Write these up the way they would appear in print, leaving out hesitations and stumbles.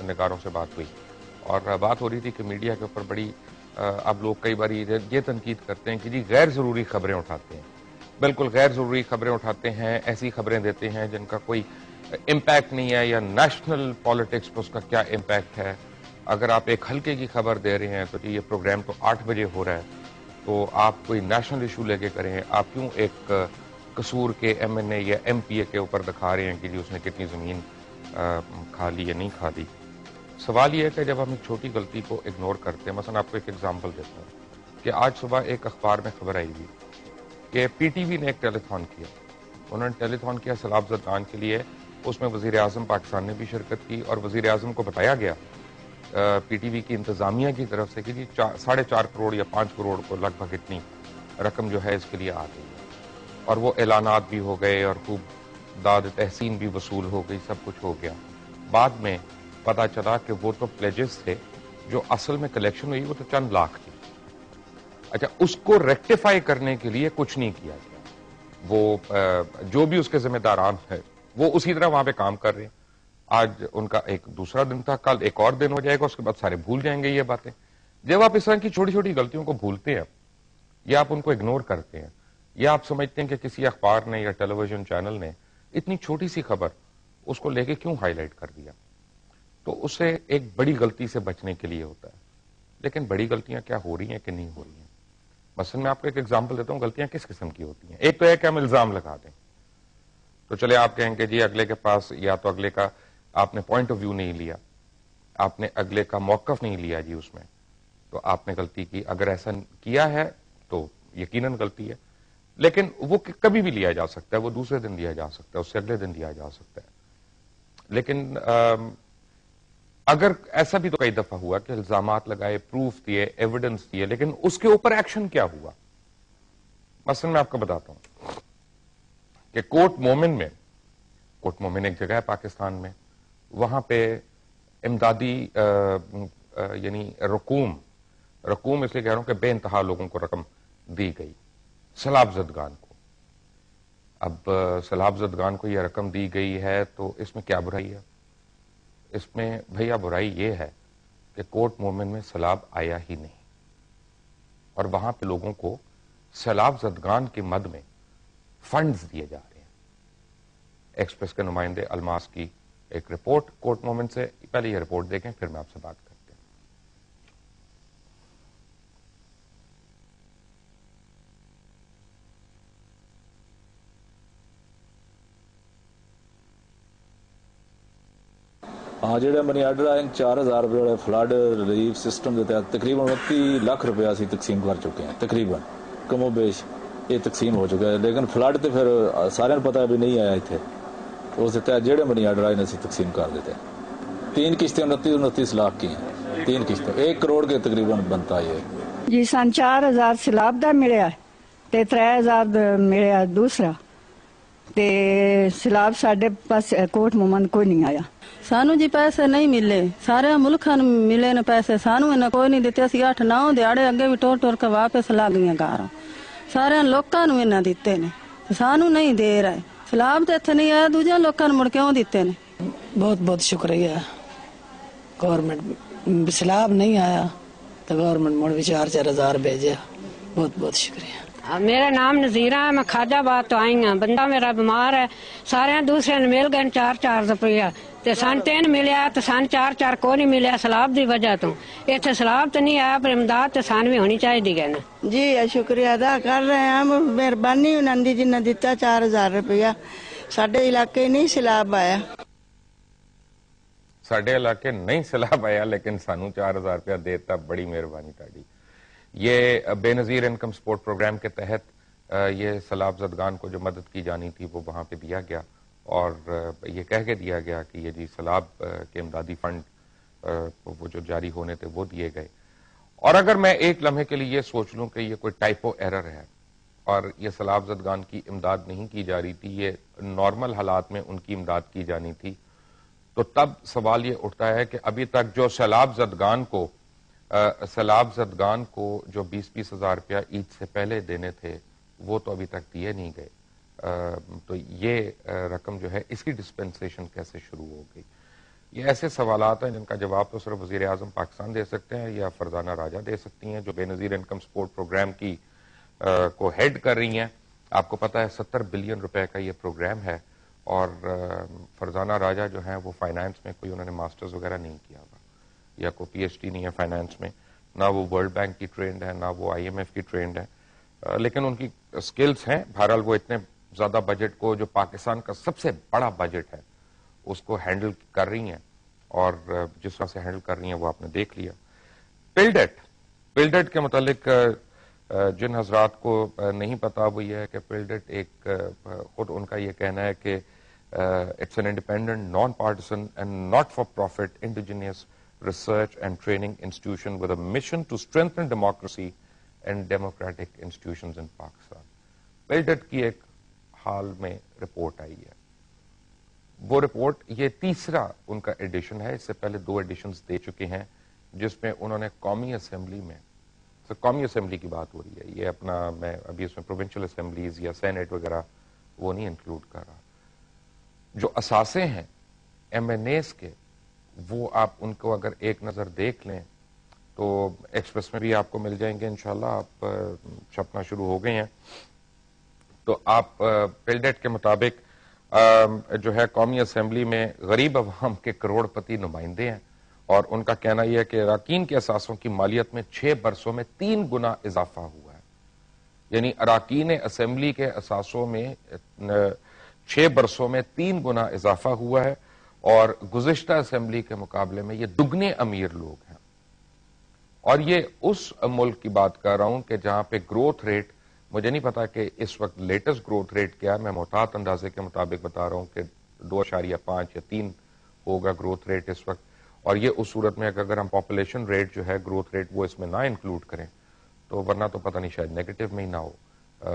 سیاست نگاروں سے بات ہوئی اور بات ہو رہی تھی کہ میڈیا کے اوپر بڑی اب لوگ کئی بار یہ تنقید کرتے ہیں کہ جی غیر ضروری خبریں اٹھاتے ہیں. بالکل غیر ضروری خبریں اٹھاتے ہیں, ایسی خبریں دیتے ہیں جن کا کوئی امپیکٹ نہیں ہے, یا نیشنل پالیٹکس پہ اس کا کیا امپیکٹ ہے. اگر آپ ایک ہلکے کی خبر دے رہے ہیں تو جی یہ پروگرام تو 8 بجے ہو رہا ہے, تو آپ کوئی نیشنل ایشو لے کے کریں. آپ کیوں ایک قصور کے ایم این اے یا ایم پی اے کے اوپر دکھا رہے ہیں کہ جی اس نے کتنی زمین کھا لی یا نہیں کھا لی. سوال یہ ہے کہ جب ہم ایک چھوٹی غلطی کو اگنور کرتے ہیں, مثلا آپ کو ایک ایگزامپل دیتا ہوں کہ آج صبح ایک اخبار میں خبر آئی ہوئی کہ پی ٹی وی نے ایک ٹیلی تھون کیا. انہوں نے ٹیلی تھون کیا سیلاب زدگان کے لیے. اس میں وزیر اعظم پاکستان نے بھی شرکت کی اور وزیر اعظم کو بتایا گیا پی ٹی وی کی انتظامیہ کی طرف سے کہ جی 4.5 کروڑ یا 5 کروڑ کو لگ بھگ اتنی رقم جو ہے اس کے لیے آ گئی ہے. اور وہ اعلانات بھی ہو گئے اور خوب داد تحسین بھی وصول ہو گئی, سب کچھ ہو گیا. بعد میں پتا چلا کہ وہ تو پلیجز تھے, جو اصل میں کلیکشن ہوئی وہ تو چند لاکھ تھی. اچھا, اس کو ریکٹیفائی کرنے کے لیے کچھ نہیں کیا گیا. وہ جو بھی اس کے ذمہ داران ہے وہ اسی طرح وہاں پہ کام کر رہے ہیں. آج ان کا ایک دوسرا دن تھا, کل ایک اور دن ہو جائے گا, اس کے بعد سارے بھول جائیں گے یہ باتیں. جب آپ اس طرح کی چھوٹی چھوٹی غلطیوں کو بھولتے ہیں یا آپ ان کو اگنور کرتے ہیں, یا آپ سمجھتے ہیں کہ کسی اخبار نے یا ٹیلی ویژن چینل نے اتنی چھوٹی سی خبر اس کو لے کے کیوں ہائی لائٹ کر دیا, تو اسے ایک بڑی غلطی سے بچنے کے لیے ہوتا ہے. لیکن بڑی غلطیاں کیا ہو رہی ہیں کہ نہیں ہو رہی ہیں. مثلا میں آپ کو ایک ایگزامپل دیتا ہوں غلطیاں کس قسم کی ہوتی ہیں. ایک تو ہے کہ ہم الزام لگا دیں, تو چلے آپ کہیں کہ جی اگلے کے پاس یا تو اگلے کا آپ نے پوائنٹ آف ویو نہیں لیا, آپ نے اگلے کا موقف نہیں لیا جی اس میں, تو آپ نے غلطی کی. اگر ایسا کیا ہے تو یقیناً غلطی ہے, لیکن وہ کبھی بھی لیا جا سکتا ہے, وہ دوسرے دن لیا جا سکتا ہے, اس سے اگلے دن لیا جا سکتا ہے. لیکن اگر ایسا بھی تو کئی دفعہ ہوا کہ الزامات لگائے, پروف دیے, ایویڈنس دیے, لیکن اس کے اوپر ایکشن کیا ہوا. مثلا میں آپ کو بتاتا ہوں کہ کوٹ مومن ایک جگہ ہے پاکستان میں, وہاں پہ امدادی یعنی رقوم اس لیے کہہ رہا ہوں کہ بے انتہا لوگوں کو رقم دی گئی سیلاب زدگان کو. اب سیلاب زدگان کو یہ رقم دی گئی ہے تو اس میں کیا برائی ہے؟ اس میں بھیا برائی یہ ہے کہ کوٹ مومن میں سیلاب آیا ہی نہیں, اور وہاں پہ لوگوں کو سیلاب زدگان کی مد میں فنڈز دیے جا رہے ہیں. ایکسپریس کے نمائندے الماس کی ایک رپورٹ کوٹ مومن سے, پہلے یہ رپورٹ دیکھیں پھر میں آپ سے بات کرتے ہیں. ہاں جڑے منی آرڈر آئے 4000 روپے والے فلڈ ریلیف سسٹم کے تحت تقریباً 29 لاکھ روپے اسی تقسیم کر چکے ہیں. تقریباً کم و بیش یہ تقسیم ہو چکا ہے, لیکن فلڈ تو پھر سارے پتہ بھی نہیں آیا اتنے, اس کے تحت جڑے منی آرڈر آئے اسی تقسیم کر دیتے ہیں. 3 قسطیں 29 لاکھ کی ہیں, 3 قسطیں 1 کروڑ کے تقریباً بنتا ہے. جی سن 4000 سیلاب دا ملیا تے 3000 ملیا دوسرا, تے سیلاب ساڈے پاس کوٹ مومن کوئی نہیں آیا. سانو جی پیسے نہیں ملے, سارے ملکاں ملے نے پیسے, سانو انہیں کوئی نہیں دیتے. اسی 8-9 دیہڑے اگے بھی ٹور کے واپس لگ گئی گھر, سارے لوکاں نو انہیں دیتے نے, سانو نہیں دے رہے. سیلاب تے اتنے نہیں آیا, دوجے لوکاں مڑ کیوں دیتے نے. بہت بہت شکریہ گورنمنٹ, سیلاب نہیں آیا تو گورنمنٹ مڑ بھی 4-4 ہزار بھیجا, بہت بہت شکریہ. میرا نام نظیرہ ہے, میں خواجہ آباد تو آئی ہوں. بندہ میرا بیمار ہے, سارے دوسرے نے مل گئے 4-4 روپیہ, تے سن 3 ملیا تو سن 4 کو نہیں ملیا سیلاب دی وجہ تو. اتنے سیلاب تو نہیں آیا پر امداد تو سان بھی ہونی چاہیے نا. جی شکریہ ادا کر رہے ہیں, مہربانی انہوں نے جنہیں دیتا 4000 روپیہ. ساڈے علاقے نہیں سیلاب آیا, ساڈے علاقے نہیں سیلاب آیا, لیکن سانو 4000 روپیہ دیتا, بڑی مہربانی تاڑی. یہ بے نظیر انکم سپورٹ پروگرام کے تحت یہ سیلاب زدگان کو جو مدد کی جانی تھی وہ وہاں پہ دیا گیا, اور یہ کہہ کے دیا گیا کہ یہ جی سیلاب کے امدادی فنڈ وہ جو جاری ہونے تھے وہ دیے گئے. اور اگر میں ایک لمحے کے لیے یہ سوچ لوں کہ یہ کوئی ٹائپو ایرر ہے اور یہ سیلاب زدگان کی امداد نہیں کی جا رہی تھی, یہ نارمل حالات میں ان کی امداد کی جانی تھی, تو تب سوال یہ اٹھتا ہے کہ ابھی تک جو سیلاب زدگان کو جو 20-20 ہزار روپیہ عید سے پہلے دینے تھے وہ تو ابھی تک دیے نہیں گئے. تو یہ رقم جو ہے اس کی ڈسپنسیشن کیسے شروع ہو گئی؟ یہ ایسے سوالات ہیں جن کا جواب تو صرف وزیر اعظم پاکستان دے سکتے ہیں یا فرزانہ راجہ دے سکتی ہیں جو بے نظیر انکم سپورٹ پروگرام کی کو ہیڈ کر رہی ہیں. آپ کو پتا ہے 70 بلین روپے کا یہ پروگرام ہے اور فرزانہ راجہ جو ہیں وہ فائنانس میں کوئی انہوں نے ماسٹرز وغیرہ نہیں کیا ہوا یا کوئی پی ایچ ڈی نہیں ہے فائنانس میں, نہ وہ ورلڈ بینک کی ٹرینڈ ہے نہ وہ آئی ایم ایف کی ٹرینڈ ہے, لیکن ان کی سکلز ہیں. بہرحال وہ اتنے زیادہ بجٹ کو جو پاکستان کا سب سے بڑا بجٹ ہے اس کو ہینڈل کر رہی ہیں اور جس طرح سے ہینڈل کر رہی ہیں وہ آپ نے دیکھ لیا. پلڈٹ کے متعلق جن حضرات کو نہیں پتا وہ یہ ہے کہ پلڈٹ ایک خود ان کا یہ کہنا ہے کہ it's an independent non partisan and not for profit indigenous research and training institution with a mission to strengthen democracy and democratic institutions in Pakistan. PILDAT کی ایک حال میں رپورٹ آئی ہے. وہ رپورٹ یہ تیسرا ان کا ایڈیشن ہے, اس سے پہلے 2 ایڈیشنز دے چکے ہیں جس میں انہوں نے قومی اسمبلی میں قومی اسمبلی کی بات ہو رہی ہے, یہ اپنا میں ابھی اس میں پروونشل اسمبلیز یا سینٹ وغیرہ وہ نہیں انکلوڈ کر رہا. جو اثاثے ہیں ایم این ایز کے وہ آپ ان کو اگر ایک نظر دیکھ لیں تو ایکسپریس میں بھی آپ کو مل جائیں گے انشاءاللہ, آپ چھپنا شروع ہو گئے ہیں. تو آپ پلڈٹ کے مطابق جو ہے قومی اسمبلی میں غریب عوام کے کروڑ پتی نمائندے ہیں اور ان کا کہنا یہ ہے کہ اراکین کے اثاثوں کی مالیت میں 6 برسوں میں 3 گنا اضافہ ہوا ہے. یعنی اراکین اسمبلی کے اثاثوں میں 6 برسوں میں 3 گنا اضافہ ہوا ہے اور گزشتہ اسمبلی کے مقابلے میں یہ دگنے امیر لوگ ہیں. اور یہ اس ملک کی بات کر رہا ہوں کہ جہاں پہ گروتھ ریٹ, مجھے نہیں پتا کہ اس وقت لیٹسٹ گروتھ ریٹ کیا ہے, میں محتاط اندازے کے مطابق بتا رہا ہوں کہ 2.5 یا 3 ہوگا گروتھ ریٹ اس وقت. اور یہ اس صورت میں اگر ہم پاپولیشن ریٹ جو ہے گروتھ ریٹ وہ اس میں نہ انکلوڈ کریں تو ورنہ تو پتہ نہیں شاید نیگیٹو میں ہی نہ ہو,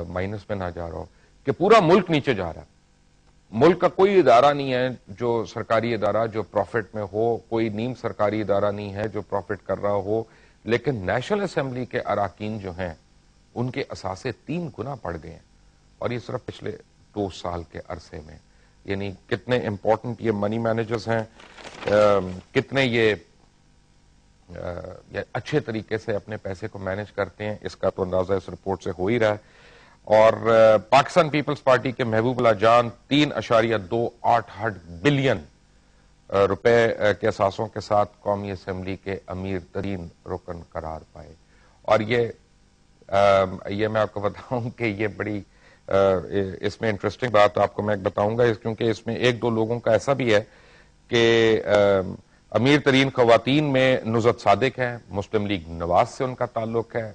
مائنس میں نہ جا رہا ہو, کہ پورا ملک نیچے جا رہا ہے. ملک کا کوئی ادارہ نہیں ہے جو سرکاری ادارہ جو پروفٹ میں ہو, کوئی نیم سرکاری ادارہ نہیں ہے جو پروفٹ کر رہا ہو, لیکن نیشنل اسمبلی کے اراکین جو ہیں ان کے اثاثے 3 گنا بڑھ گئے ہیں اور یہ صرف پچھلے 2 سال کے عرصے میں. یعنی کتنے امپورٹنٹ یہ منی مینیجرز ہیں, کتنے یہ اچھے طریقے سے اپنے پیسے کو مینج کرتے ہیں, اس کا تو اندازہ اس رپورٹ سے ہو ہی رہا ہے. اور پاکستان پیپلز پارٹی کے محبوب اللہ جان 3.28 بلین روپے کے اثاثوں کے ساتھ قومی اسمبلی کے امیر ترین رکن قرار پائے. اور یہ میں آپ کو بتاؤں کہ یہ بڑی اس میں انٹرسٹنگ بات آپ کو میں بتاؤں گا, کیونکہ اس میں 1-2 لوگوں کا ایسا بھی ہے کہ امیر ترین خواتین میں نزہت صادق ہیں, مسلم لیگ نواز سے ان کا تعلق ہے,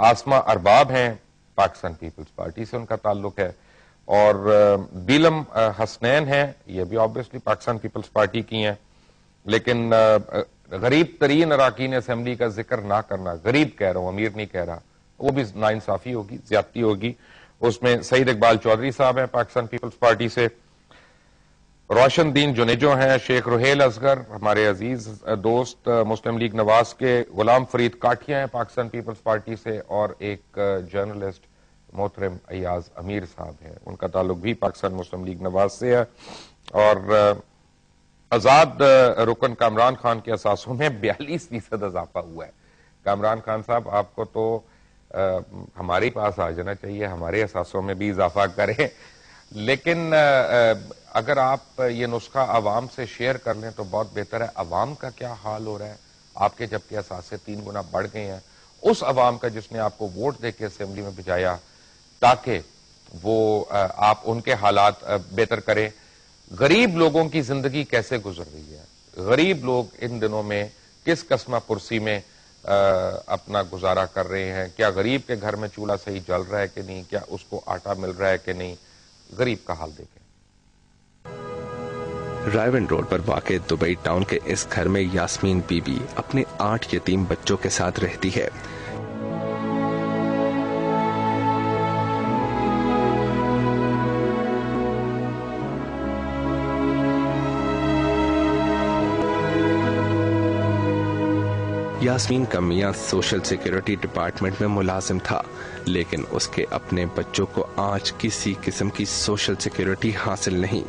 آسمہ ارباب ہیں پاکستان پیپلز پارٹی سے ان کا تعلق ہے, اور بیلم حسنین ہیں, یہ بھی آبویسلی پاکستان پیپلز پارٹی کی ہیں. لیکن غریب ترین اراکین اسمبلی کا ذکر نہ کرنا, غریب کہہ رہا ہوں امیر نہیں کہہ رہا, وہ بھی ناانصافی ہوگی, زیادتی ہوگی. اس میں سعید اقبال چودھری صاحب ہیں پاکستان پیپلز پارٹی سے, روشن دین جنیجو ہیں, شیخ رحیل اصغر ہمارے عزیز دوست مسلم لیگ نواز کے, غلام فرید کاٹھیا ہیں پاکستان پیپلز پارٹی سے, اور ایک جرنلسٹ محترم ایاز امیر صاحب ہیں, ان کا تعلق بھی پاکستان مسلم لیگ نواز سے ہے. اور آزاد رکن کامران خان کے اثاثوں میں 42% اضافہ ہوا ہے. کامران خان صاحب آپ کو تو ہمارے پاس آ جانا چاہیے, ہمارے اثاثوں میں بھی اضافہ کریں, لیکن اگر آپ یہ نسخہ عوام سے شیئر کر لیں تو بہت بہتر ہے. عوام کا کیا حال ہو رہا ہے آپ کے جبکہ اثاثے 3 گنا بڑھ گئے ہیں, اس عوام کا جس نے آپ کو ووٹ دے کے اسمبلی میں بھیجایا تاکہ وہ آپ ان کے حالات بہتر کریں. غریب لوگوں کی زندگی کیسے گزر رہی ہے, غریب لوگ ان دنوں میں کس قسمہ پرسی میں اپنا گزارا کر رہے ہیں, کیا غریب کے گھر میں چولہا صحیح جل رہا ہے کہ نہیں, کیا اس کو آٹا مل رہا ہے کہ نہیں, غریب کا حال دیکھیں. رائیون روڈ پر واقع دبئی ٹاؤن کے اس گھر میں یاسمین بی بی اپنے 8 یتیم بچوں کے ساتھ رہتی ہے. یاسمین کا میاں سوشل سیکیورٹی ڈپارٹمنٹ میں ملازم تھا, لیکن اس کے اپنے بچوں کو آج کسی قسم کی سوشل سیکیورٹی حاصل نہیں.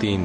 3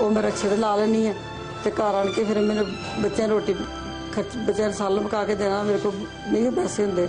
ਉਹ ਮੈਂ ਰਕਸ਼ੇ ਤੇ ਲਾ ਲੈਣੀ ਹੈ ਤੇ ਘਰ ਆਣ ਕੇ ਫਿਰ ਮੇਰੇ ਬੱਚਿਆਂ ਰੋਟੀ ਖਰਚ ਬੱਚਿਆਂ ਸਾਲ ਪਕਾ ਕੇ ਦੇਣਾ, ਮੇਰੇ ਕੋਲ ਨਹੀਂ ਪੈਸੇ ਹੁੰਦੇ,